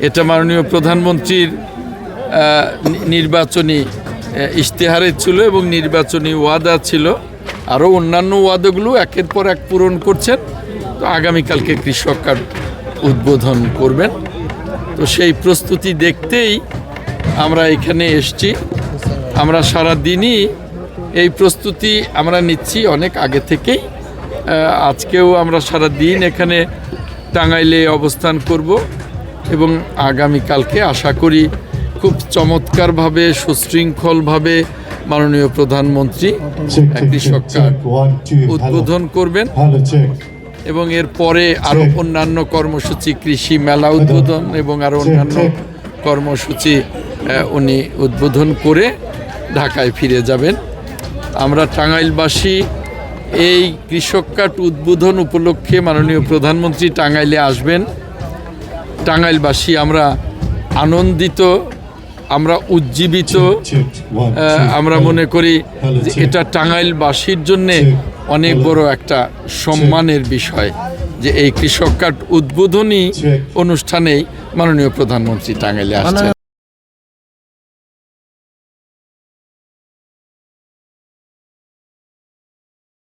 এটা মাননীয় প্রধানমন্ত্রীর নির্বাচনী ইশতেহারে ছিল এবং নির্বাচনী ওয়াদা ছিল। আরও অন্যান্য ওয়াদাগুলো একের পর এক পূরণ করছেন। তো আগামীকালকে কৃষক কার্ড উদ্বোধন করবেন। তো সেই প্রস্তুতি দেখতেই আমরা এখানে এসছি। আমরা সারা দিনই এই প্রস্তুতি আমরা নিচ্ছি অনেক আগে থেকেই। আজকেও আমরা সারা দিন এখানে টাঙ্গাইলে অবস্থান করব এবং আগামীকালকে আশা করি খুব চমৎকারভাবে সুশৃঙ্খলভাবে মাননীয় প্রধানমন্ত্রী কৃষক কার্ড উদ্বোধন করবেন এবং এর পরে আরও অন্যান্য কর্মসূচি, কৃষি মেলা উদ্বোধন এবং আরও অন্যান্য কর্মসূচি উনি উদ্বোধন করে ঢাকায় ফিরে যাবেন। আমরা টাঙ্গাইলবাসী এই কৃষক কার্ড উদ্বোধন উপলক্ষে মাননীয় প্রধানমন্ত্রী টাঙ্গাইলে আসবেন। টাঙ্গাইলবাসী আমরা আনন্দিত, আমরা উজ্জীবিত। আমরা মনে করি যে এটা টাঙ্গাইলবাসীর জন্যে অনেক বড় একটা সম্মানের বিষয় যে এই কৃষক কার্ড উদ্বোধনী অনুষ্ঠানেই মাননীয় প্রধানমন্ত্রী টাঙ্গাইলে আসছেন।